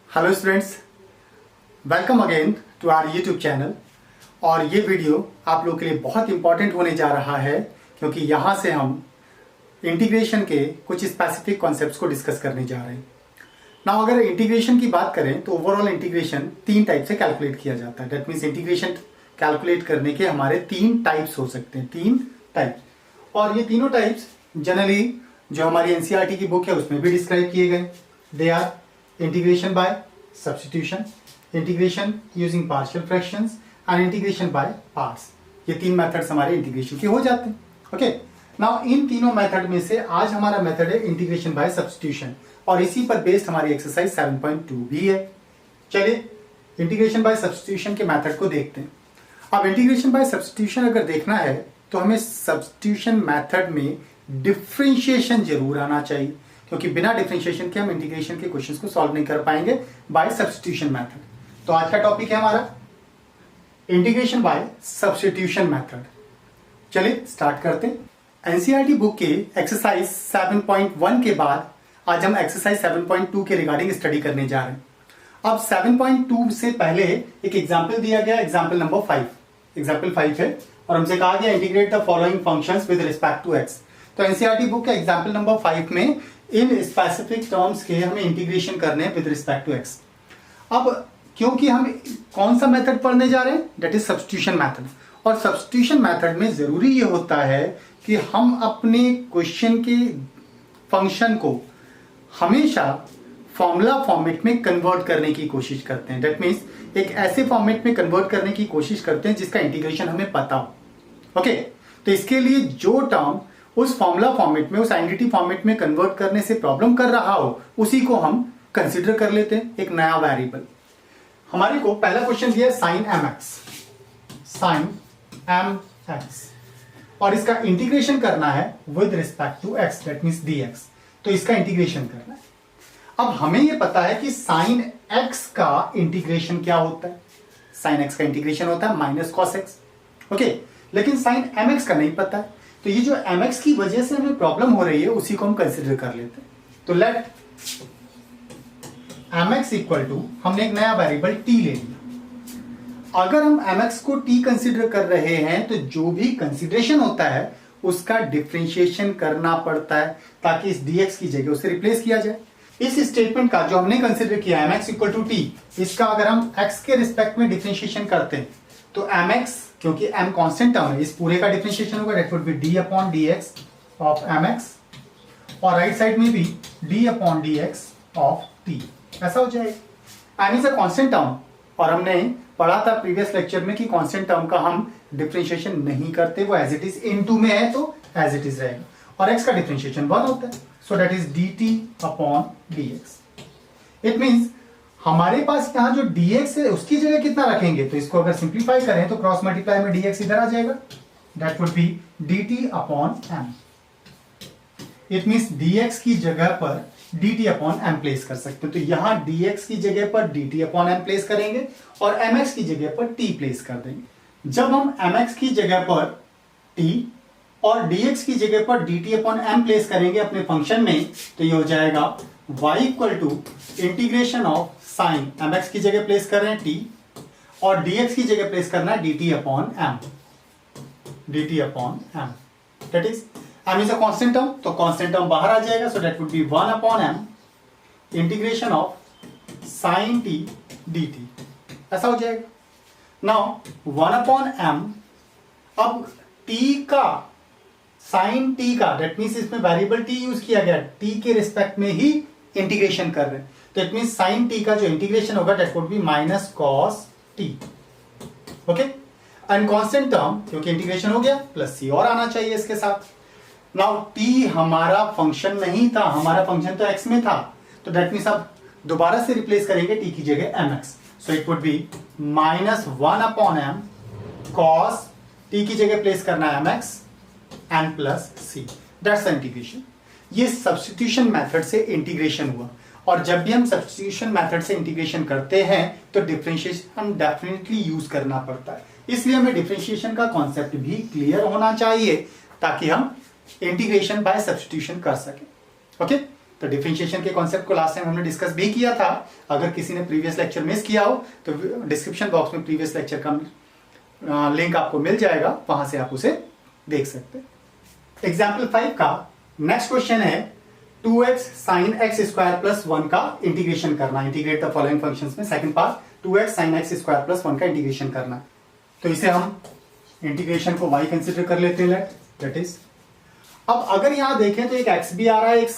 Hello students, welcome again to our YouTube channel. और ये video आप लोग के लिए बहुत इंपॉर्टेंट होने जा रहा है क्योंकि यहाँ से हम इंटीग्रेशन के कुछ स्पेसिफिक कॉन्सेप्ट्स को डिस्कस करने जा रहे हैं ना। अगर इंटीग्रेशन की बात करें तो ओवरऑल इंटीग्रेशन 3 टाइप से कैलकुलेट किया जाता है। दैट मीन्स इंटीग्रेशन कैलकुलेट करने के हमारे 3 टाइप्स हो सकते हैं, 3 टाइप्स। और ये तीनों टाइप्स जनरली जो हमारी एनसीईआरटी की बुक है उसमें भी डिस्क्राइब किए गए। They are integration by substitution, integration using partial fractions and integration by parts. ये 3 मेथड्स हमारे इंटीग्रेशन के हो जाते हैं। ओके, नाउ इन तीनों मेथड में से आज हमारा मेथड है इंटीग्रेशन बाय सब्स्टिट्यूशन और इसी पर बेस्ड हमारी एक्सरसाइज 7.2 भी है। चलिए इंटीग्रेशन बाय सब्स्टिट्यूशन के मेथड को देखते हैं। अब इंटीग्रेशन बाय सब्स्टिट्यूशन अगर देखना है तो हमें सब्स्टिट्यूशन मेथड में डिफरेंशिएशन जरूर आना चाहिए क्योंकि बिना डिफरेंशिएशन के हम इंटीग्रेशन के क्वेश्चंस को सॉल्व नहीं कर पाएंगे बाय सब्स्टिट्यूशन मेथड। तो आज का टॉपिक है हमारा इंटीग्रेशन बाय सब्स्टिट्यूशन मेथड। चलिए स्टार्ट करते हैं। एनसीईआरटी बुक के एक्सरसाइज 7.1 के बाद आज हम एक्सरसाइज 7.2 के रिगार्डिंग स्टडी करने जा रहे हैं। अब 7.2 से पहले एक एग्जाम्पल दिया गया, एग्जाम्पल नंबर 5। एग्जाम्पल 5 है और हमसे कहा गया integrate the following functions with respect to x. तो एनसीईआरटी बुक के एग्जाम्पल नंबर 5 में इन स्पेसिफिक टर्म्स के हमें इंटीग्रेशन करने हैं विद रिस्पेक्ट टू एक्स। अब क्योंकि हम कौन सा मेथड पढ़ने जा रहे हैं, दैट इज सब्स्टिट्यूशन मेथड। और सब्स्टिट्यूशन मेथड में जरूरी ये होता है कि हम अपने क्वेश्चन के फंक्शन को हमेशा फॉर्मूला फॉर्मेट में कन्वर्ट करने की कोशिश करते हैं। दैट मीन्स एक ऐसे फॉर्मेट में कन्वर्ट करने की कोशिश करते हैं जिसका इंटीग्रेशन हमें पता हो। ओके, तो इसके लिए जो टर्म उस फॉर्मूला फॉर्मेट में, उस आइडेंटिटी फॉर्मेट में कन्वर्ट करने से प्रॉब्लम कर रहा हो उसी को हम कंसीडर कर लेते हैं एक नया वेरिएबल। हमारे को पहला क्वेश्चन दिया sine m x, sine m x, और इसका इंटीग्रेशन करना है with respect to x, that means d x. तो इसका इंटीग्रेशन करना है। अब हमें यह पता है कि साइन एक्स का इंटीग्रेशन क्या होता है। साइन एक्स का इंटीग्रेशन होता है माइनस कॉस एक्स। ओके, लेकिन साइन एम एक्स का नहीं पता है। तो ये जो एम एक्स की वजह से हमें प्रॉब्लम हो रही है उसी को हम कंसिडर कर लेते हैं। तो let m x equal to, हमने एक नया वेरिएबल टी ले लिया। अगर हम एम एक्स को टी कंसिडर कर रहे हैं तो जो भी कंसिडरेशन होता है उसका डिफरेंशिएशन करना पड़ता है ताकि इस डी एक्स की जगह उसे रिप्लेस किया जाए। इस स्टेटमेंट का जो हमने कंसिडर किया m x equal to t, इसका अगर हम एक्स के रिस्पेक्ट में डिफरेंशिएशन करते हैं तो एम एक्स, क्योंकि m कांस्टेंट टर्म है, इस पूरे का डिफरेंशिएशन होगा that would B d upon dx of mx, और राइट साइड में भी d upon dx of t। ऐसा हो जाएगा। m is a constant term और हमने पढ़ा था प्रीवियस लेक्चर में कि कांस्टेंट टर्म का हम डिफरेंशिएशन नहीं करते, वो एज इट इज इनटू में है तो एज इट इज रहेगा। और x का डिफरेंशिएशन 1 होता है, so that is dt upon dx। It means हमारे पास यहां जो dx है उसकी जगह कितना रखेंगे, तो इसको अगर सिंप्लीफाई करें तो क्रॉस मल्टीप्लाई में dx इधर आ जाएगा, that would B dt upon m। It means dx की जगह पर dt अपॉन m प्लेस कर सकते हैं। तो यहां dx की जगह पर dt अपॉन m प्लेस करेंगे और mx की जगह पर t प्लेस कर देंगे। जब हम mx की जगह पर t और dx की जगह पर dt अपॉन m प्लेस करेंगे अपने फंक्शन में, तो ये हो जाएगा y equal to integration of sine m x की जगह प्लेस कर रहे हैं t और dx की जगह प्लेस करना है dt upon m, dt upon m। That is m is a constant term, तो कांस्टेंट टर्म बाहर आ जाएगा, सो that would B 1 upon m integration of sine t dt। ऐसा हो जाएगा। नाउ 1 अपॉन m, अब t का, साइन t का, that means इसमें वेरिएबल t यूज किया गया, t के रिस्पेक्ट में ही इंटीग्रेशन कर रहे हैं, तो इट मींस साइन t का जो इंटीग्रेशन होगा that would be minus cos t। Okay, and constant term क्योंकि इंटीग्रेशन हो गया प्लस c और आना चाहिए इसके साथ। नाउ t हमारा फंक्शन नहीं था, हमारा फंक्शन तो x में था, तो दैट मींस अब दोबारा से रिप्लेस करेंगे t की जगह mx, so it would be minus 1 upon m cos t की जगह प्लेस करना है mx and plus c, that's the integration. ये सब्स्टिट्यूशन मेथड से इंटीग्रेशन हुआ। और जब भी हम सब्स्टिट्यूशन मेथड से इंटीग्रेशन करते हैं तो डिफरेंशिएशन हम डेफिनेटली यूज करना पड़ता है, इसलिए हमें डिफरेंशिएशन का कॉन्सेप्ट भी क्लियर होना चाहिए ताकि हम इंटीग्रेशन बाय सब्स्टिट्यूशन कर सकें। ओके, तो डिफरेंशिएशन के कॉन्सेप्ट को लास्ट टाइम हमने डिस्कस भी किया था। अगर किसी ने प्रीवियस लेक्चर मिस किया हो तो डिस्क्रिप्शन बॉक्स में प्रीवियस लेक्चर का लिंक आपको मिल जाएगा, वहां से आप उसे देख सकते हैं। एग्जाम्पल 5 का नेक्स्ट क्वेश्चन है 2x sin x square plus 1 का इंटीग्रेशन करना। इंटीग्रेट द फॉलोइंग फंक्शंस में second part 2x sin x square plus 1 का इंटीग्रेशन करना। तो इसे हम इंटीग्रेशन को y कंसिडर कर लेते हैं। दैट इज, अब अगर यहां देखें तो एक x भी आ रहा है, एक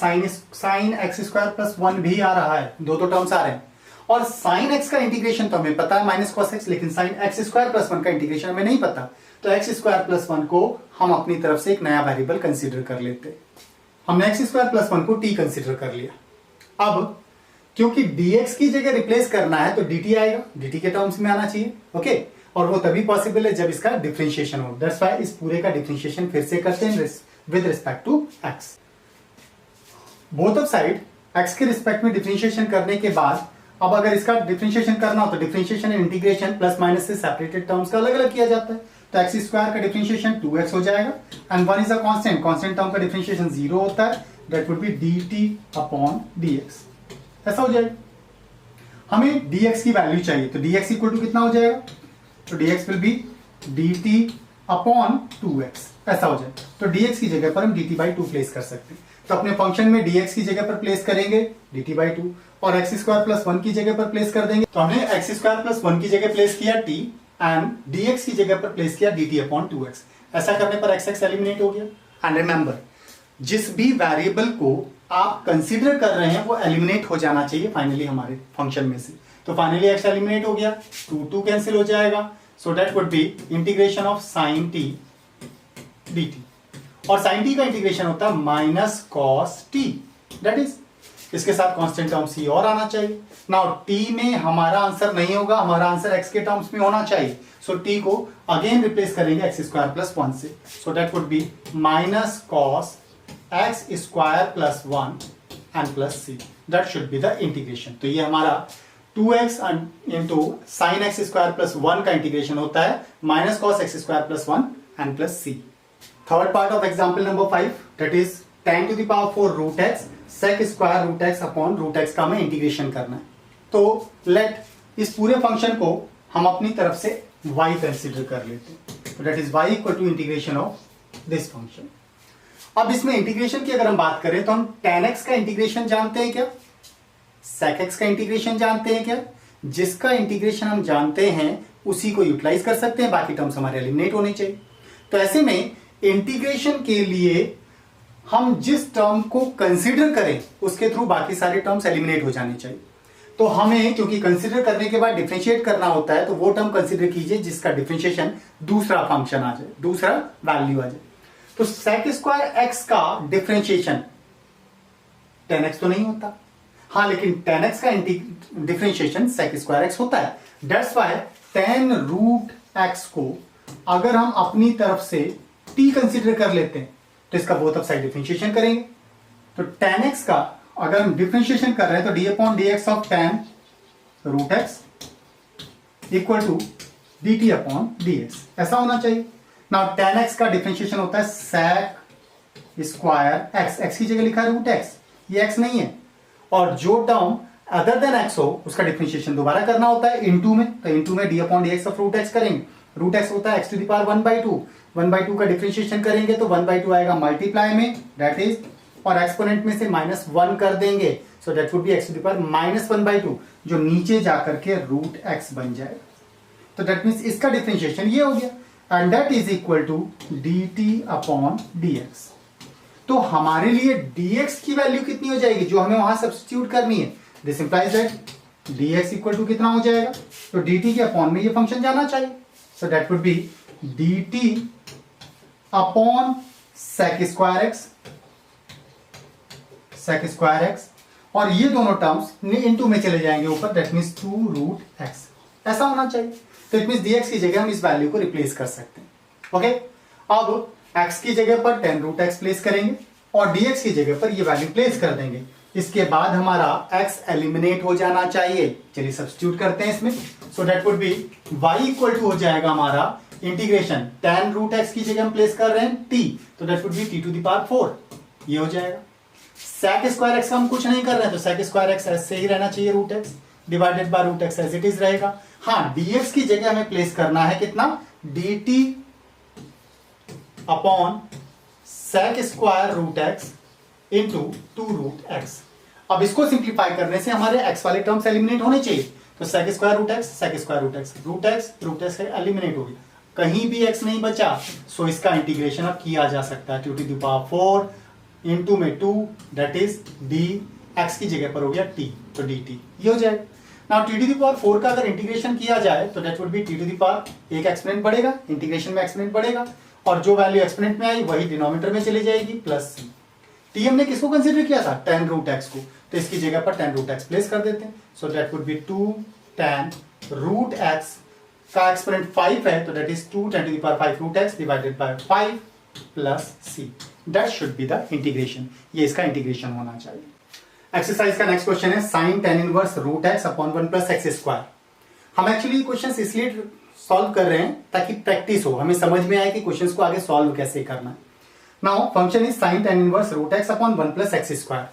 sin x स्क्वायर प्लस 1 भी आ रहा है, दो टर्म्स आ रहे हैं। और sin x का इंटीग्रेशन तो हमें पता है माइनस cos x, लेकिन sin x स्क्वायर प्लस 1 का इंटीग्रेशन हमें नहीं पता। तो x स्क्वायर प्लस 1 को हम अपनी तरफ से एक नया वेरिएबल कंसीडर कर लेते हैं। हमने x स्क्वायर प्लस 1 को t कंसीडर कर लिया। अब क्योंकि dx की जगह रिप्लेस करना है तो dt आएगा, dt के टर्म्स में आना चाहिए। ओके, और वो तभी पॉसिबल है जब इसका डिफरेंशिएशन हो। दैट्स व्हाई इस पूरे का डिफरेंशिएशन फिर से करते हैं with respect to x। Both of side x के रिस्पेक्ट में डिफरेंशिएशन करने के बाद अब अगर इसका डिफरेंशिएशन करना हो तो differentiation and integration plus minus से सेपरेटेड टर्म्स का अलग अलग किया जाता है। तो x स्क्वायर का डिफरेंशिएशन 2x हो जाएगा and 1 is a constant, constant term का डिफरेंशिएशन 0 होता है। That would B dt upon dx, ऐसा हो जाएगा। हमें dx की वैल्यू चाहिए तो dx इक्वल टू कितना हो जाएगा, तो dx will be dt upon 2x, ऐसा हो जाए। तो dx की जगह पर हम dt बाई 2 प्लेस कर सकते हैं। तो अपने फंक्शन में dx की जगह पर प्लेस करेंगे dt बाई 2 और x स्क्वायर प्लस 1 की जगह पर प्लेस कर देंगे। तो हमने x स्क्वायर प्लस 1 की जगह प्लेस किया t एंड dx की जगह पर प्लेस किया dt अपॉन 2x। ऐसा करने पर x एलिमिनेट हो गया। एंड रिमेंबर, जिस भी वेरिएबल को आप कंसीडर कर रहे हैं वो एलिमिनेट हो जाना चाहिए फाइनली हमारे फंक्शन में से। तो फाइनली x एलिमिनेट हो गया, 2 कैंसिल हो जाएगा। सो that would B integration of sin t dt। और sin t का इंटीग्रेशन होता है minus cos t। That is, इसके साथ कांस्टेंट टर्म c और आना चाहिए। नाउ t में हमारा आंसर नहीं होगा, हमारा आंसर x के टर्म्स में होना चाहिए। सो t को अगेन रिप्लेस करेंगे x स्क्वायर प्लस 1 से। So that would be minus cos x square plus 1 and plus c। That should be the integration. तो ये हमारा 2x into sine x square plus 1 का इंटीग्रेशन होता है minus cos x square plus 1 and plus c। Third part of example number 5, that is tan to the power 4 root x sec square root x upon root x का हमें integration करना है। तो late इस पूरे function को हम अपनी तरफ से y कंसिडर कर लेते हैं। तो that is y equal to integration of this function. अब इसमें इंटीग्रेशन की अगर हम बात करें तो हम tan x का इंटीग्रेशन जानते हैं क्या, sec x का इंटीग्रेशन जानते हैं क्या। जिसका इंटीग्रेशन हम जानते हैं उसी को यूटिलाइज कर सकते हैं, बाकी टर्म्स हमारे एलिमिनेट होने चाहिए। तो ऐसे में इंटीग्रेशन के लिए हम जिस टर्म को कंसीडर करें उसके थ्रू बाकी सारे टर्म्स एलिमिनेट हो जाने चाहिए। तो हमें क्योंकि कंसीडर करने के बाद डिफरेंशिएट करना होता है तो वो टर्म कंसीडर कीजिए जिसका डिफरेंशिएशन दूसरा फंक्शन आ जाए, दूसरा वैल्यू आ जाए। तो sec स्क्वायर एक्स का डिफरेंशिएशन tan x तो नहीं होता, हाँ, लेकिन tan x का डिफरेंशिएशन sec स्क्वायर एक्स होता है। That's why tan root x को अगर हम अपनी तरफ से t कंसीडर कर लेते हैं तो इसका बोथ ऑफ साइड डिफरेंशिएशन करेंगे। तो tan x का अगर हम डिफरेंशिएशन कर रहे हैं तो d upon dx of tan root x equal to dt upon dx, ऐसा होना चाहिए। नाउ tan x का डिफरेंशिएशन होता है sec स्क्वायर x, x की जगह लिखा है रूट x, ये x नहीं है। और जो टर्म अदर देन x हो उसका डिफरेंशिएशन दोबारा करना होता है इनटू में। तो इनटू में d upon dx of root x करेंगे। रूट x होता है x टू द पावर 1/2, 1/2 का डिफरेंशिएशन करेंगे तो 1/2 आएगा मल्टीप्लाई में, दैट इज, और एक्सपोनेंट में से -1 कर देंगे। So that would be x to the power -1/2 जो नीचे जाकर के रूट x बन जाएगा। तो दैट मींस इसका डिफरेंशिएशन ये हो गया and that is equal to dt upon dx। तो हमारे लिए dx की वैल्यू कितनी हो जाएगी जो हमें वहां सब्स्टिट्यूट करनी है। This implies that dx equal to कितना हो जाएगा, तो dt के अपॉन में ये फंक्शन जाना चाहिए। सो that would B dt upon sec square x और ये दोनों टर्म्स इनटू में चले जाएंगे ऊपर, दैट मींस 2 रूट x, ऐसा होना चाहिए। तो इट मींस dx की जगह हम इस वैल्यू को रिप्लेस कर सकते हैं। ओके, अब x की जगह पर 10 रूट x प्लेस करेंगे और dx की जगह पर ये वैल्यू प्लेस कर देंगे। इसके बाद हमारा x एलिमिनेट हो जाना चाहिए। चलिए सब्स्टिट्यूट करते हैं इसमें। So that would be y equal to हो जाएगा हमारा इंटीग्रेशन 10 रूट x की जगह हम प्लेस कर रहे हैं t, तो that would be t to the power 4, ये हो जाएगा। sec स्क्वायर एक्स का हम कुछ नहीं कर रहे हैं, तो sec स्क्वायर एक्स ऐसे ही रहना चाहिए, root x divided by root x as it is रहेगा। हाँ, dx की जगह हमें प्लेस करना है कितना, dt upon sec square root x into 2 root x. अब इसको सिंप्लीफाई करने से हमारे x वाले टर्म्स एलिमिनेट होने चाहिए, तो sec square root x, sec square root x eliminate हो गया, कहीं भी x नहीं बचा, सो इसका इंटीग्रेशन अब किया जा सकता है, 2 to the power 4 इंटू में 2 दैट इज डी, x की जगह पर हो गया t, तो dt ये हो जाएगा। Now t to the power 4 का अगर इंटीग्रेशन किया जाए तो that would be t to the power, एक एक्सपोनेंट बढ़ेगा, इंटीग्रेशन में एक्सपोनेंट बढ़ेगा, और जो वैल्यू एक्सपोनेंट में आई वही डिनोमिनेटर में चली जाएगी, प्लस c। t हमने किसको कंसीडर किया था, tan रूट x को, तो इसकी जगह पर tan रूट x प्लेस कर देते हैं, so that would be 2 tan root x का एक्सपोनेंट 5 है, तो that is 2 10 to the power 5 root x divided by 5 plus c, that should be the integration, ये इसका इंटीग्रेशन होना चाहिए। एक्सरसाइज का नेक्स्ट क्वेश्चन है sin tan inverse root x upon 1 plus x square. हम एक्चुअली क्वेश्चंस इसलिए solve कर रहे हैं ताकि प्रैक्टिस हो, हमें समझ में आए कि क्वेश्चंस को आगे सॉल्व कैसे करना है। Now function is sin tan inverse root x upon 1 plus x square.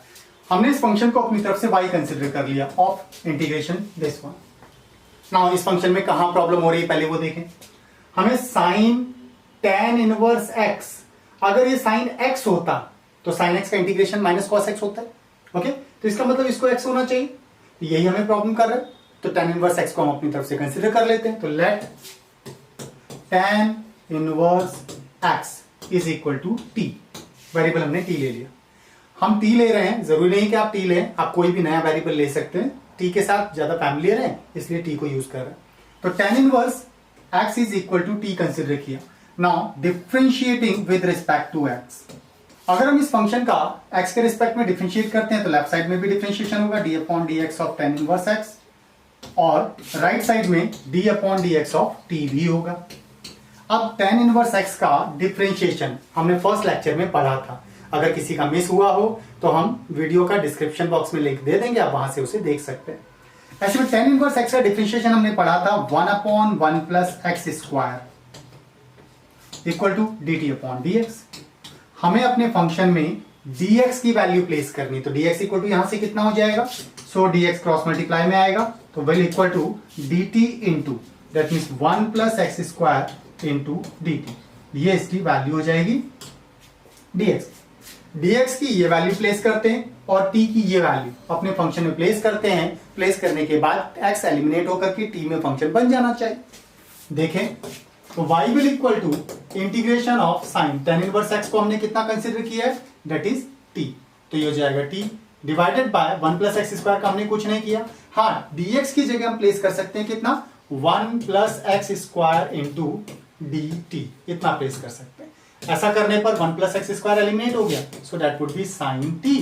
हमने इस फंक्शन को अपनी तरफ से y कंसीडर कर लिया of integration this one. Now इस फंक्शन में कहां प्रॉब्लम हो रही है पहले वो देखें। हमें sin tan इनवर्स x, अगर ये sin x होता तो sin x का इंटीग्रेशन माइनस cos x होता है, ओके, तो इसका मतलब इसको x होना चाहिए, यही हमें प्रॉब्लम कर रहा है, तो tan इनवर्स x को हम अपनी तरफ से कंसीडर कर लेते हैं, तो let tan inverse x is equal to t, variable हमने t ले लिया, हम t ले रहे हैं, जरूरी नहीं कि आप t लें, आप कोई भी नया वेरिएबल ले सकते हैं, t के साथ ज्यादा फैमिलियर है इसलिए t को यूज कर रहे हैं, तो tan inverse x is equal to t consider किया। Now differentiating with respect to x, अगर हम इस फंक्शन का x के रिस्पेक्ट में डिफरेंशिएट करते हैं तो लेफ्ट साइड में भी डिफरेंशिएशन होगा d upon dx of tan inverse x, और राइट साइड में d upon dx of t भी होगा। अब tan इनवर्स x का डिफरेंशिएशन हमने फर्स्ट लेक्चर में पढ़ा था, अगर किसी का मिस हुआ हो तो हम वीडियो का डिस्क्रिप्शन बॉक्स में लिंक दे देंगे, आप वहां से उसे देख सकते हैं। ऐसे में tan इनवर्स x का डिफरेंशिएशन हमने पढ़ा था 1 upon 1 plus x square equal to dt upon dx। हमें अपने फंक्शन में dx की वैल्यू प्लेस करनी, तो dx इक्वल टू यहां से कितना हो जाएगा, सो dx क्रॉस मल्टीप्लाई में आएगा, तो will equal to dt into that means 1 plus x square into dt, ये इसकी वैल्यू हो जाएगी dx की ये वैल्यू प्लेस करते हैं और t की ये वैल्यू अपने फंक्शन में प्लेस करते हैं, प्लेस करने के बाद x एलिमिनेट होकर के t में फंक्शन बन जाना चाहिए। देखें तो y will equal to integration of sin tan inverse x को हमने कितना कंसीडर किया है, दैट इज t, तो ये हो जाएगा t divided by 1 plus x square का हमने कुछ नहीं किया, हाँ dx की जगह हम प्लेस कर सकते हैं कितना, 1 plus x square into dt, इतना प्लेस कर सकते हैं। ऐसा करने पर 1 प्लस एक्स स्क्वायर एलिमिनेट हो गया, सो that would B sin t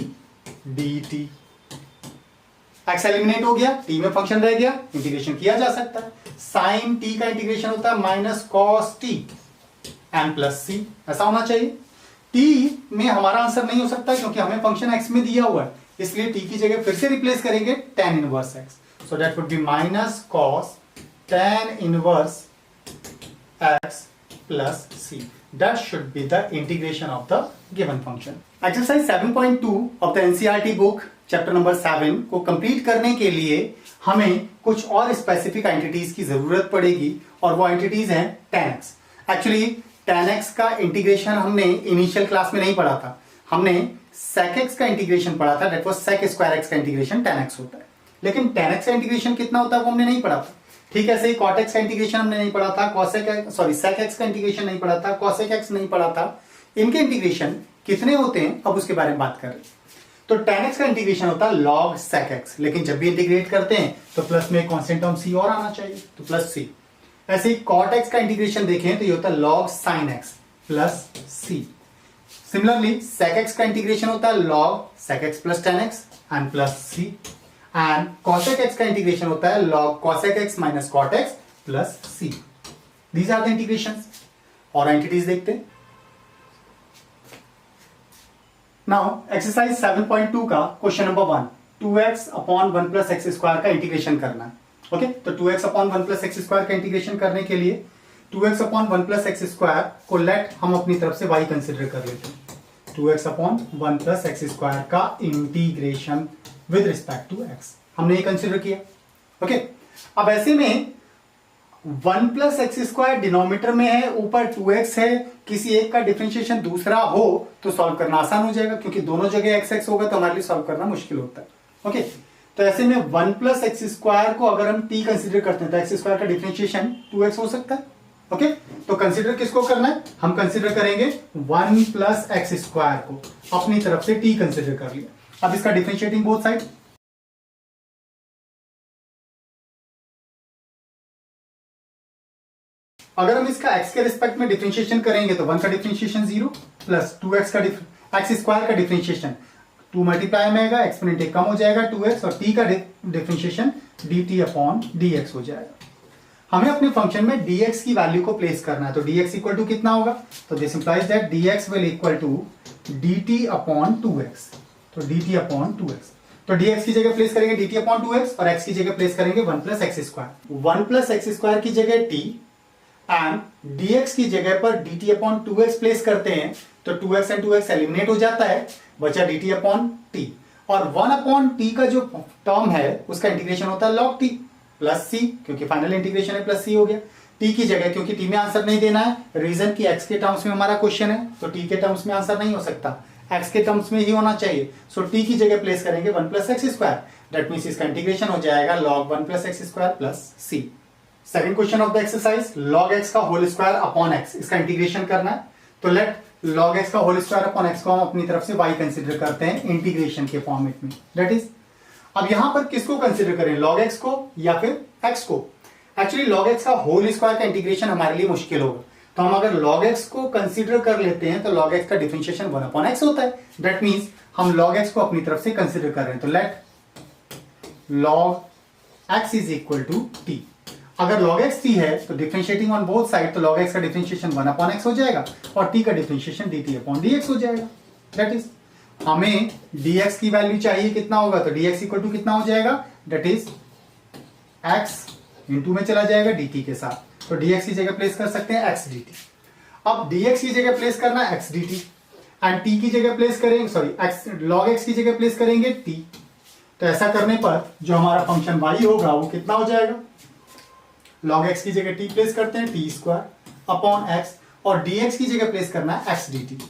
dt, x eliminate हो गया, t में फंक्शन रह गया, इंटीग्रेशन किया जा सकता है, sin t का इंटीग्रेशन होता है minus cos t n plus c, ऐसा होना चाहिए। t में हमारा आंसर नहीं हो सकता क्योंकि हमें फंक्शन x में दिया हुआ है, इसलिए t की जगह फिर से रिप्लेस करेंगे tan inverse x, so that would be minus cos tan inverse x plus c, that should be the integration of the given function. Exercise 7.2 of the NCERT book chapter number 7 को complete करने के लिए हमें कुछ और specific entities की जरूरत पड़ेगी, और वो एंटिटीज हैं tan x। Actually tan x का इंटीग्रेशन हमने इनिशियल क्लास में नहीं पढ़ा था, हमने sec x का इंटीग्रेशन पढ़ा था, that was sec square x का इंटीग्रेशन tan x होता है, लेकिन tan x का इंटीग्रेशन कितना होता है वो हमने नहीं पढ़ा था। ठीक ऐसे ही cot x का इंटीग्रेशन हमने नहीं पढ़ा था, sec x का इंटीग्रेशन नहीं पढ़ा था, cosec x नहीं पढ़ा था, इनके इंटीग्रेशन कितने होते हैं अब उसके बारे में बात कर रहे हैं। तो tan x का इंटीग्रेशन होता है log sec x, लेकिन जब भी इंटीग्रेट करते हैं तो प्लस में कांस्टेंट टर्म c और आना चाहिए, तो प्लस c। ऐसे ही cot x का इंटीग्रेशन देखें तो ये होता है log sin x plus c। Similarly sec x का इंटीग्रेशन होता है log sec x plus tan x and plus c, and cosec x का इंटीग्रेशन होता है log cosec x minus cot x plus c। These are the integrations. और entities देखते हैं। Now exercise 7.2 का question number 1, 2x upon 1 plus x square का integration करना है। ओके, तो 2x upon 1 plus x square का इंटीग्रेशन करने के लिए 2x upon 1 plus x square को लेट हम अपनी तरफ से y कंसिडर कर लेते हैं। 2x upon 1 plus x square का integration with respect to x। हमने ये कंसिडर किया। ओके, अब ऐसे में 1 प्लस एक्स स्क्वायर डिनोमिनेटर में है, ऊपर 2x है, किसी एक का डिफरेंशिएशन दूसरा हो तो सॉल्व करना आसान हो जाएगा, क्योंकि दोनों जगह एक्स एक्स होगा तो हमारे लिए सॉल्व करना मुश्किल होता है। ओके, तो ऐसे में 1 प्लस एक्स स्क्वायर को अगर हम t कंसिडर करते हैं तो एक्स स्क्वायर का डिफरेंशिएशन 2x हो सकता है। ओके, तो कंसिडर किसको करना है? हम कंसिडर करेंगे 1 प्लस एक्स स्क्वायर को, अपनी तरफ से t कंसिडर कर लिया। अब इसका डिफरेंशिएटिंग बोथ साइड, अगर हम इसका x के रिस्पेक्ट में डिफरेंशिएशन करेंगे तो 1 का डिफरेंशिएशन 0 प्लस 2x का एक्स स्क्वायर का डिफरेंशिएशन 2 मल्टीप्लाई में आएगा, एक्सपोनेंट एक कम हो जाएगा 2x, और t का डिफरेंशिएशन dt अपॉन dx हो जाएगा। हमें अपने फंक्शन में dx की वैल्यू को प्लेस करना है, तो dx इक्वल टू कितना होगा? तो this implies that dx will equal to dt upon 2x, तो dt अपॉन 2x। तो dx की जगह प्लेस करेंगे dt अपॉन 2x और x की जगह प्लेस करेंगे 1 plus x square. 1 plus x square की जगह t एंड dx की जगह पर dt अपॉन 2x प्लेस करते हैं तो 2x एंड 2x एलिमिनेट हो जाता है, बचा dt अपॉन t, और 1 अपॉन t का जो टर्म है उसका इंटीग्रेशन होता है log t प्लस c, क्योंकि फाइनल इंटीग्रेशन है प्लस c हो गया। t की जगह, क्योंकि t में आंसर नहीं देना है, रीजन की x के टर्म्स में हमारा क्वेश्चन है तो t के टर्म्स में आंसर नहीं हो सकता, x के टर्म्स में ही होना चाहिए। सो t की जगह प्लेस करेंगे 1 plus x square, that means इसका इंटीग्रेशन हो जाएगा log 1 plus x square plus c। Second question of the exercise, log x का होल स्क्वायर अपॉन x, इसका इंटीग्रेशन करना है। तो लेट log x का होल स्क्वायर अपॉन x को हम अपनी तरफ से y कंसीडर करते हैं इंटीग्रेशन के फॉर्मेट में, दैट इज, अब यहां पर किसको कंसीडर करें, log x को या फिर x को? एक्चुअली log x का होल स्क्वायर का इंटीग्रेशन हमारे लिए मुश्किल होगा, तो हम अगर log x को कंसीडर कर लेते हैं तो log x का डिफरेंशिएशन 1 अपॉन x होता है, दैट मीन्स हम log x को अपनी तरफ से कंसीडर कर रहे हैं। तो let log x is equal to t। अगर log x t है तो डिफरेंशिएटिंग ऑन बोथ साइड, तो log x का डिफरेंशिएशन 1 अपॉन x हो जाएगा और t का डिफरेंशिएशन dt अपॉन dx हो जाएगा। दैट इज, हमें dx की वैल्यू चाहिए, कितना होगा? तो dx इक्वल टू कितना हो जाएगा? दैट इज x इंटू में चला जाएगा dt के साथ, तो dx की जगह प्लेस कर सकते हैं x dt। अब dx की जगह प्लेस करना है x dt एंड t की जगह प्लेस करेंगे, सॉरी log x की जगह प्लेस करेंगे t। तो ऐसा करने पर जो हमारा फंक्शन y होगा वो कितना हो जाएगा? log x की जगह t प्लेस करते हैं t स्क्वायर अपॉन x, और dx की जगह प्लेस करना है x dt,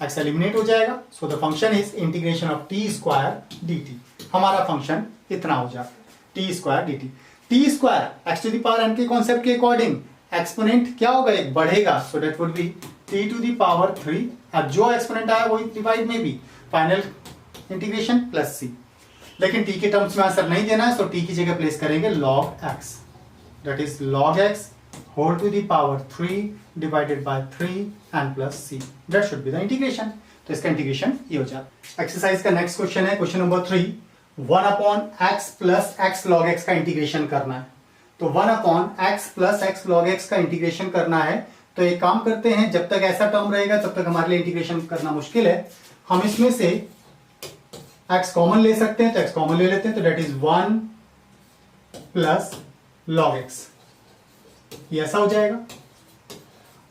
x एलिमिनेट हो जाएगा। So the function is integration of t square dt। हमारा फंक्शन इतना हो जाता है t square dt। t square x to the power n के कॉन्सेप्ट के अकॉर्डिंग एक्सपोनेंट क्या होगा? एक बढ़ेगा, so that would be t to the power 3। अब जो एक्सपोनेंट आया वही डिवाइड में भी, फाइनल इंटीग्रेशन प्लस c। लेकिन t के टर्म्स में आंसर नहीं देना है, सो t की जगह प्लेस करेंगे log x, that is log x whole to the power 3 divided by 3 and plus c, that should be the integration। तो इसका इंटीग्रेशन ये हो जाता है। एक्सरसाइज का नेक्स्ट क्वेश्चन है question number 3, 1 upon x plus x log x का integration करना है। तो 1 upon x plus x log x का इंटीग्रेशन करना है, तो एक काम करते हैं, जब तक ऐसा टर्म रहेगा तब तक हमारे लिए इंटीग्रेशन करना मुश्किल है। हम इसमें से x कॉमन ले सकते हैं, तो x कॉमन ले लेते हैं, तो that is 1 plus log x, ये ऐसा हो जाएगा।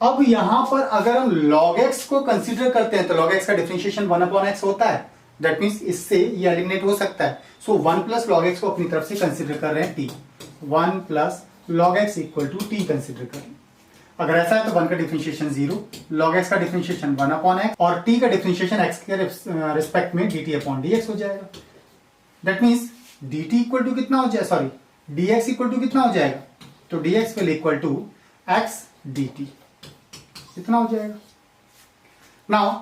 अब यहां पर अगर हम log x को कंसीडर करते हैं तो log x का डिफरेंशिएशन 1 अपॉन x होता है, दैट मीन्स इससे ये एलिमिनेट हो सकता है। सो 1 प्लस log x को अपनी तरफ से कंसीडर कर रहे हैं t, 1 plus log x equal to t consider करें। अगर ऐसा है तो 1 का डिफरेंशिएशन 0, log x का डिफरेंशिएशन 1 अपॉन x और t का डिफरेंशिएशन x के रिस्पेक्ट में dt अपॉन dx हो जाएगा। That means dt equal to कितना हो जाएगा, सॉरी dx इक्वल टू कितना हो जाएगा? तो dx will equal to x dt, इतना हो जाएगा। नाउ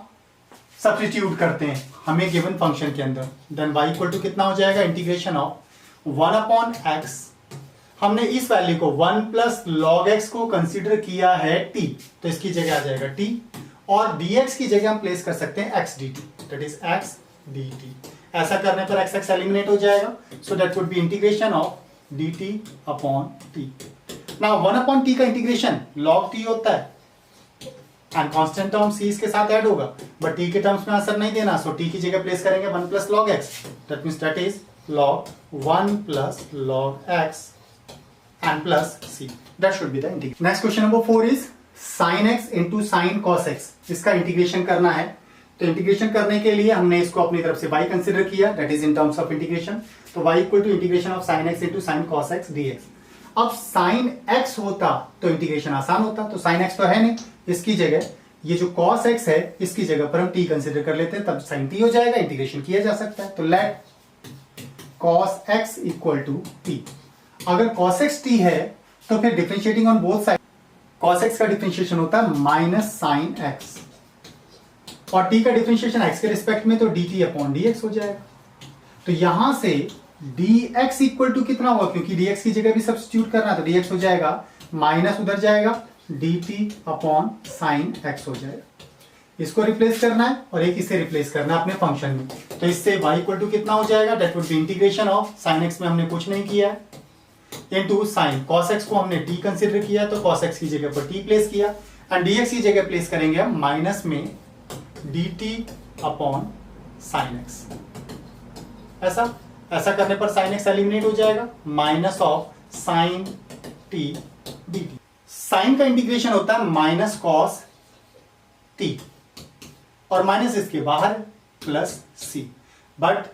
सब्स्टिट्यूट करते हैं हमें गिवन फंक्शन के अंदर, देन y इक्वल टू कितना हो जाएगा? इंटीग्रेशन ऑफ 1 अपॉन x, हमने इस वैल्यू को 1 प्लस log x को कंसीडर किया है t, तो इसकी जगह आ जाएगा t, और dx की जगह हम प्लेस कर सकते हैं x dt, that is x dt। ऐसा करने पर x x एलिमिनेट हो जाएगा, सो that would B integration of dt upon t। Now 1 upon t का इंटीग्रेशन log t होता है एंड कांस्टेंट टर्म c इसके साथ ऐड होगा, बट t के टर्म्स में आंसर नहीं देना, सो t की जगह प्लेस करेंगे 1 plus log x, that means that is log 1 plus log x and plus c, that should be the integration। Next question number 4 is sign x into sine cos x, इसका integration करना है। तो integration करने के लिए हमने इसको अपनी तरफ से y कंसिडर किया, that is in terms of integration. तो y equal to integration of sine x into sine cos x dx। अब साइन x होता तो इंटीग्रेशन आसान होता, तो साइन x तो है नहीं, इसकी जगह ये जो cos x है इसकी जगह पर हम t कंसिडर कर लेते हैं, तब sin t हो जाएगा, इंटीग्रेशन किया जा सकता है। तो let cos x equal to t। अगर cos x t है तो फिर differentiating on both side cos x का डिफरेंशिएशन होता है माइनस साइन x, और t का डिफरेंशिएशन x के रिस्पेक्ट में, तो dt अपॉन dx हो जाएगा। तो यहां से dx इक्वल टू कितना होगा, क्योंकि dx की जगह भी सब्स्टिट्यूट करना है, तो dx हो जाएगा माइनस उधर जाएगा dt अपॉन साइन x हो जाएगा। इसको रिप्लेस करना है और एक इसे रिप्लेस करना है अपने फंक्शन में। तो इससे y इक्वल टू कितना हो जाएगा, that would B integration of sign x में हमने कुछ नहीं किया है, इनटू साइन cos x को हमने t कंसिडर किया, तो cos x की जगह पर t प्लेस किया, एंड dx की जगह प्लेस करेंगे हम माइनस में dt अपॉन साइन x। ऐसा करने पर साइन x एलिमिनेट हो जाएगा, minus of sine t dt। Sine का इंटीग्रेशन होता है माइनस cos t, और माइनस इसके बाहर प्लस c, बट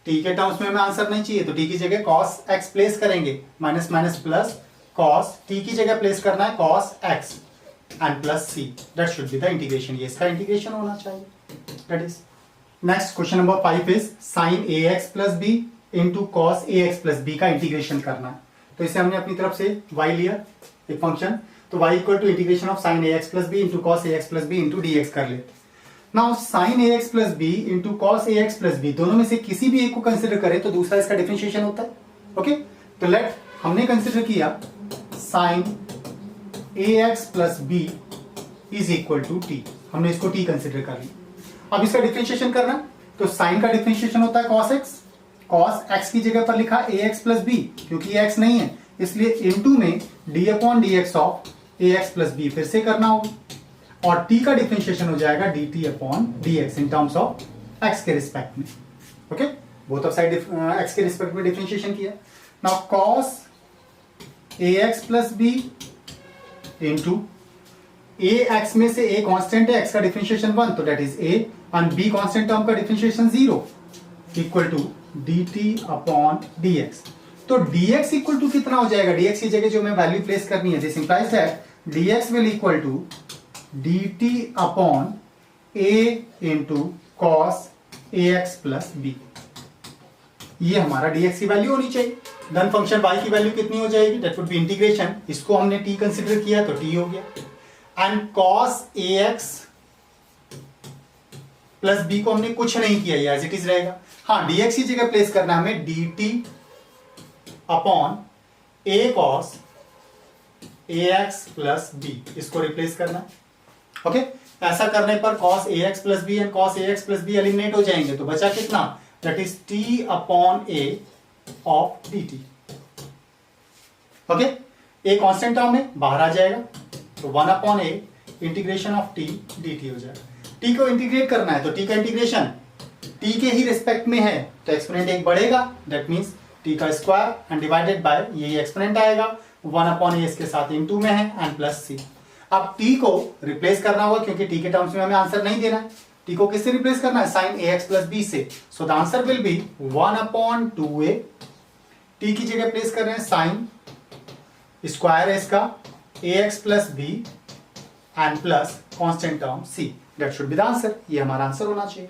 t के टर्म्स में हमें आंसर नहीं चाहिए, तो t की जगह cos x प्लेस करेंगे, minus minus plus cos, t की जगह प्लेस करना है cos x and plus c, that should be the integration. ये इसका इंटीग्रेशन होना चाहिए, that is. Next question number 5 is sine ax plus b into cos ax plus b का integration करना है। तो इसे हमने अपनी तरफ से y लिया एक फंक्शन, तो y equal to integration of sine ax plus b into cos ax plus b into dx कर लेते। Now sine ax plus b into cos ax plus b, दोनों में से किसी भी एक को कंसिडर करें तो दूसरा इसका डिफरेंशिएशन होता है। ओके, तो लेट हमने कंसिडर किया sine ax plus b is equal to t, हमने इसको t कंसिडर कर लिया। अब इसका डिफरेंशिएशन करना, तो साइन का डिफरेंशिएशन होता है cos x, cos x की जगह पर लिखा ax प्लस b, क्योंकि x नहीं है इसलिए इनटू में d upon dx of ax plus b फिर से करना होगा, और t का डिफरेंशिएशन हो जाएगा dt upon dx in terms of x के रिस्पेक्ट में। Okay, both of side x के रिस्पेक्ट में डिफरेंशिएशन किया। Now cos ax plus b into ax में से a कांस्टेंट है, x का डिफरेंशिएशन 1, तो that is a, and b constant term का differentiation 0 equal to dt upon dx। तो dx इक्वल टू कितना हो जाएगा, dx की जगह जो हमें वैल्यू प्लेस करनी है, this implies that dx will equal to dt upon a into cos ax plus b। ये हमारा dx की वैल्यू होनी चाहिए। देन फंक्शन y की वैल्यू कितनी हो जाएगी, दैट वुड बी इंटीग्रेशन, इसको हमने t कंसिडर किया तो t हो गया, and cos ax plus b को हमने कुछ नहीं किया, ये एज इट इज रहेगा। हाँ, dx की जगह प्लेस करना है हमें dt upon a cos ax plus b, इसको रिप्लेस करना। ओके, ऐसा करने पर cos ax plus b and cos ax plus b eliminate हो जाएंगे, तो बचा कितना, that is t upon a of dt। Okay, a constant term है, बाहर आ जाएगा, तो 1 upon a integration of t dt हो जाएगा। t को इंटीग्रेट करना है, तो t का इंटीग्रेशन t के ही रिस्पेक्ट में है, तो एक्सपोनेंट एक बढ़ेगा, दैट मींस t का स्क्वायर एंड डिवाइडेड बाय ये एक्सपोनेंट आएगा, 1 अपॉन a इसके साथ इनटू में है एंड प्लस c। अब t को रिप्लेस करना होगा, क्योंकि t के टर्म्स में हमें आंसर नहीं देना है, t को किससे रिप्लेस करना है, साइन ax प्लस b से, so the answer will be 1 upon 2a, t की जगह प्लेस कर रहे हैं साइन स्क्वायर है इसका ax plus b and plus constant term c, that should be the answer. ये हमारा आंसर होना चाहिए।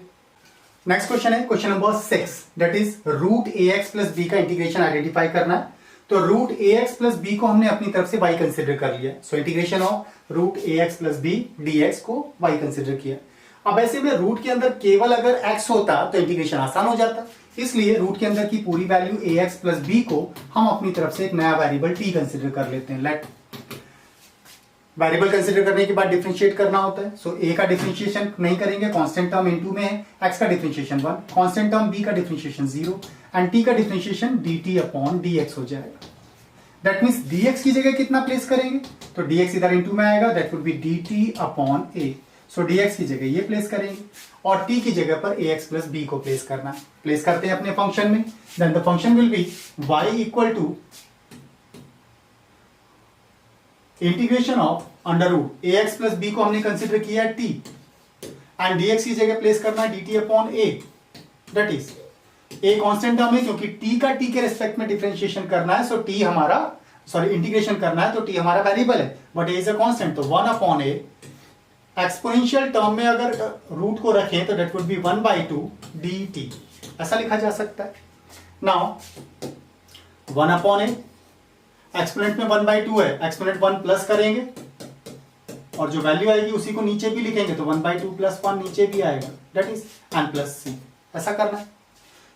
नेक्स्ट क्वेश्चन है question number 6, that is root ax plus b का इंटीग्रेशन आइडेंटिफाई करना है। तो रूट ax प्लस b को हमने अपनी तरफ से y कंसिडर कर लिया, so integration of root ax plus b dx को y कंसिडर किया। अब ऐसे में रूट के अंदर केवल अगर x होता तो इंटीग्रेशन आसान हो जाता, इसलिए रूट के अंदर की पूरी वैल्यू ax प्लस b को हम अपनी तरफ से एक नया वेरिएबल t कंसिडर कर लेते हैं। लेट वेरिएबल कंसिडर करने के बाद डिफरेंशिएट करना होता है, सो a का डिफरेंशिएशन नहीं करेंगे, कांस्टेंट टर्म इनटू में है, x का डिफरेंशिएशन 1, कांस्टेंट टर्म b का डिफरेंशिएशन 0 एंड t का डिफरेंशिएशन dt अपॉन dx हो जाएगा। दैट मींस dx की जगह कितना प्लेस करेंगे, तो dx इधर इनटू में आएगा, that would B dt upon a, so dx की जगह ये प्लेस करेंगे और t की जगह पर ax प्लस b को प्लेस करना है। प्लेस करते हैं अपने फंक्शन में, then the function will be y equal to integration of under root a x plus b को हमने कंसिडर किया है टी, एंड डीएक्स की जगह प्लेस करना है dt upon A, that is a constant term है क्योंकि टी का टी के रेस्पेक्ट में डिफरेंशिएशन करना है, सो टी हमारा इंटीग्रेशन करना है तो टी हमारा वेरिएबल है but A is a constant, तो 1 अपॉन ए एक्सपोनेंशियल टर्म में अगर रूट को रखें तो दैट वुड बी 1/2 dt, ऐसा लिखा जा सकता है। नाउ 1 अपॉन ए एक्सपोनेंट में 1/2 है, एक्सपोनेंट 1 प्लस करेंगे और जो वैल्यू आएगी उसी को नीचे भी लिखेंगे तो 1/2 प्लस 1 नीचे भी आएगा, दैट इज n प्लस सी, ऐसा करना है।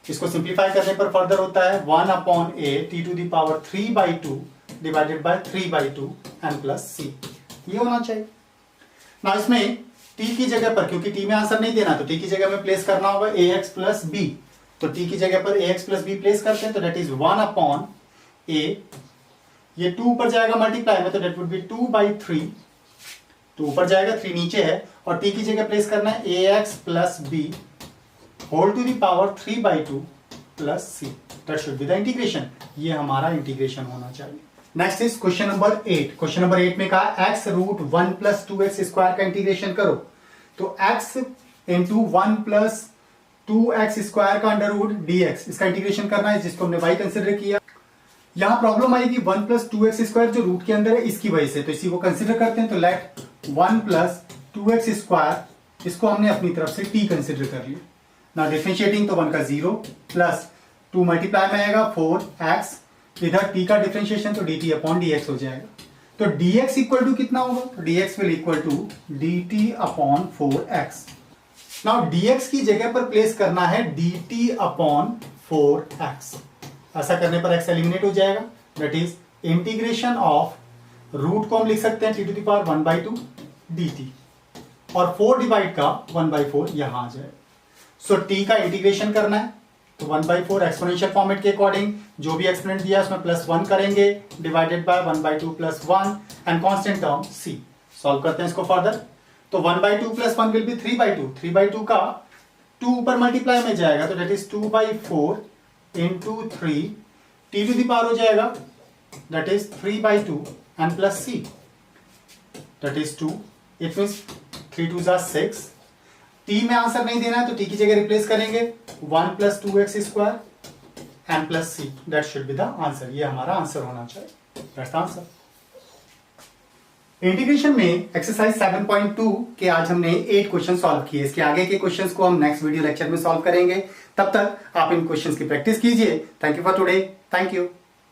इसको सिंप्लीफाई करने पर फर्दर होता है 1 upon a t to the power 3/2 divided by 3/2 n plus c, ये होना चाहिए ना। इसमें t की जगह पर, क्योंकि t में आंसर नहीं देना तो t की जगह में प्लेस करना होगा ax प्लस b, तो t की जगह पर ax प्लस b प्लेस करते हैं तो दैट इज 1 अपॉन a, ये 2 ऊपर जाएगा मल्टीप्लाई में तो दैट वुड बी 2/3, 2 ऊपर जाएगा 3 नीचे है और t की जगह प्लेस करना है ax plus b whole to the power 3/2 plus c, that should be the integration, ये हमारा इंटीग्रेशन होना चाहिए। Next is question number 8। Question number 8 में कहा x root 1 plus 2x square का इंटीग्रेशन करो, तो x into 1 plus 2x square का अंडर रूट dx, इसका इंटीग्रेशन करना है जिसको हमने y कंसिडर किया। यहां प्रॉब्लम आएगी 1 प्लस 2x स्क्वायर जो रूट के अंदर है इसकी वजह से, तो इसी को कंसिडर करते हैं, तो लेट 1 प्लस 2x स्क्वायर, इसको हमने अपनी तरफ से t कंसिडर कर लिया। ना डिफरेंशिएटिंग तो 1 का 0 प्लस 2 मल्टीप्लाई में आएगा 4x, इधर t का डिफरेंशिएशन तो dt अपॉन dx हो जाएगा, तो dx इक्वल टू कितना होगा, तो dx will equal to dt upon 4x। Now dx की जगह पर प्लेस करना है dt अपॉन 4x, ऐसा करने पर x एलिमिनेट हो जाएगा, that is integration of root को हम लिख सकते हैं t to the power 1/2 dt और 4 डिवाइड का 1/4 यहां आ जाएगा। सो t का इंटीग्रेशन करना है तो 1/4 एक्सपोनेंशियल फॉर्मेट के अकॉर्डिंग जो भी एक्सपोनेंट दिया उसमें प्लस 1 करेंगे divided by 1/2 plus 1 and constant term c। Solve करते हैं इसको फर्दर, तो 1/2 प्लस 1 विल बी 3/2, 3/2 का 2 ऊपर मल्टीप्लाई में जाएगा तो that is 2/4 into 3, t to the power हो जाएगा that is 3/2 and plus c, that is 2, it means 3 2 जा 6। t में आंसर नहीं देना है तो t की जगह रिप्लेस करेंगे 1 plus 2x square and plus c, that should be the answer, ये हमारा आंसर होना चाहिए, दैट्स आंसर। इंटीग्रेशन में एक्सरसाइज 7.2 के आज हमने 8 क्वेश्चन सॉल्व किए, इसके आगे के क्वेश्चंस को हम नेक्स्ट वीडियो लेक्चर में सॉल्व करेंगे, तब तक आप इन क्वेश्चंस की प्रैक्टिस कीजिए। Thank you for today, thank you.